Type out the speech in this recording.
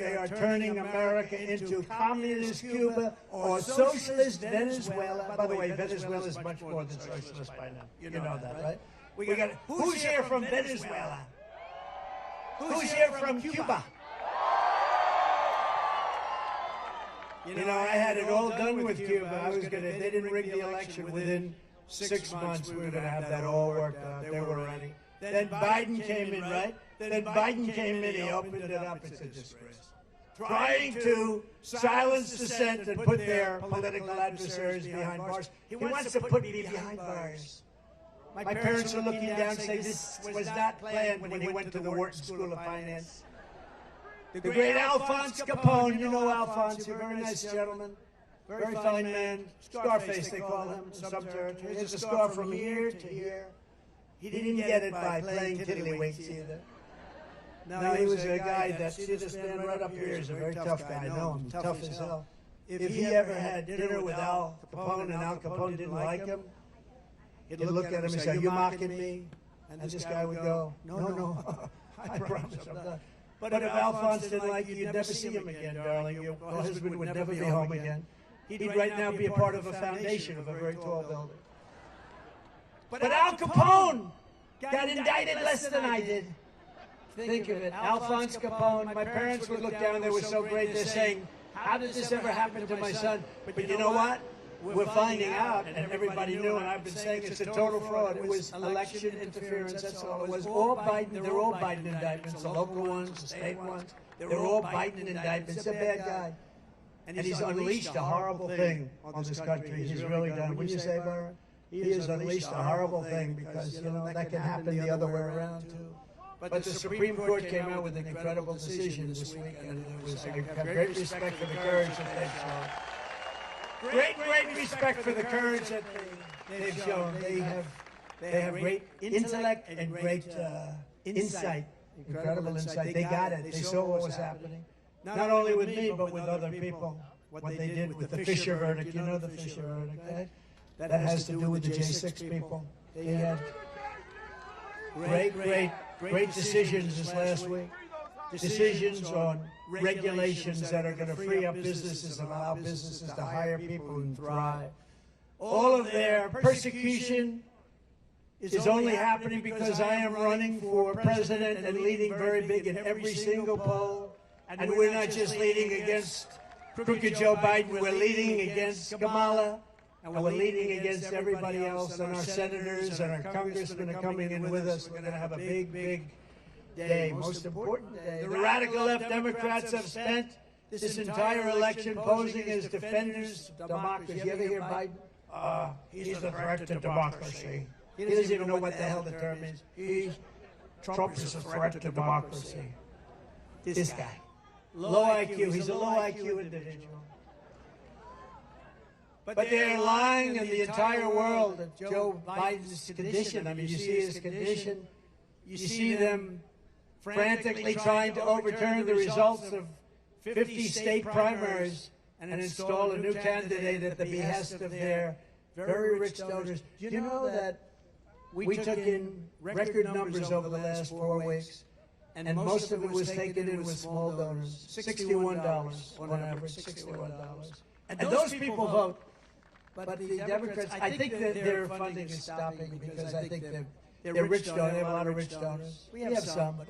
they are turning America into communist Cuba or socialist Venezuela. By the way, Venezuela is much more than socialist by now. You know that, right? We got. Who's here from Venezuela? Who's here from Cuba? You know, I had it all done with Cuba. I was going to, if they didn't rig the election within 6 months, we were going to have that all worked out. They were ready. Then Biden came in, right? Then Biden came in, he opened it up. It's a disgrace. Trying to silence dissent and put their political adversaries behind bars. He wants to put me behind bars. My parents are looking down and saying this was not planned when he went to the Wharton School of Finance. The great Alphonse Capone, you know Alphonse, a very nice gentleman, very fine man, Scarface they call him in some territories. He has a scar from here to here. He didn't get it by playing tiddlywinks either. No, he was a guy that, see this man right up here is a very tough guy, I know him, he's tough as hell. If he ever had dinner with Al Capone and Al Capone didn't like him, he'd look at him and say, "Are you mocking me?" And this guy would go, "No, I promise I'm not." But if Alphonse didn't like you, you'd never see him again, darling. Your husband would never be home again. He'd right now be a part of a foundation of a very tall building. But Al Capone got indicted less than I did. Think of it, Alphonse Capone. My parents would look down, they were so great, they're saying, "How did this ever happen to my son?" But you know what? We're finding out, and everybody knew, and I've been saying it's a total fraud. It was election interference, that's all it was. All Biden, they're all Biden indictments, the local ones, the state ones. They're all Biden indictments. He's a bad guy. And he's unleashed a horrible thing on this country. He's really done. Wouldn't you say, Byron? He has unleashed a horrible thing because, you know, that can happen the other way around, too. But the Supreme Court came out with an incredible decision this week, and it was, I have great respect for the courage that they've shown. Great respect for the courage that they've shown. They have great intellect and great insight, incredible insight. They got it. They saw what was happening. Not only with me, but with other people. What they did with the Fisher verdict. You know the Fisher verdict, right? That has to do with the J6 people. They had great decisions this last week. Decisions on regulations that are going to free up businesses and allow businesses to hire people and thrive. All of their persecution is only happening because I am running for president and leading very big in every single poll. And we're not just leading against crooked Joe Biden, we're leading against Kamala, and we're leading against everybody else, and our senators and our congressmen are coming in with us. We're going to have a big day, most important day. The radical left Democrats have spent this entire election posing as defenders of democracy. You ever hear Biden? He's a threat to democracy. He doesn't even know what the hell the term is. Trump is a threat to democracy. This guy. Low IQ. He's a low IQ individual. But they're lying in the entire world that Joe Biden's condition. I mean, you see his condition. You see them frantically trying to overturn the results of 50 state primaries and install a new candidate at the behest of their very rich donors. Do you know that we took in record numbers over the last 4 weeks, and most of it was taken in with small donors, $61 on average, $61. And those people vote. But the Democrats, I think that their funding is stopping because I think they're rich donors. They have a lot of rich donors. We have some.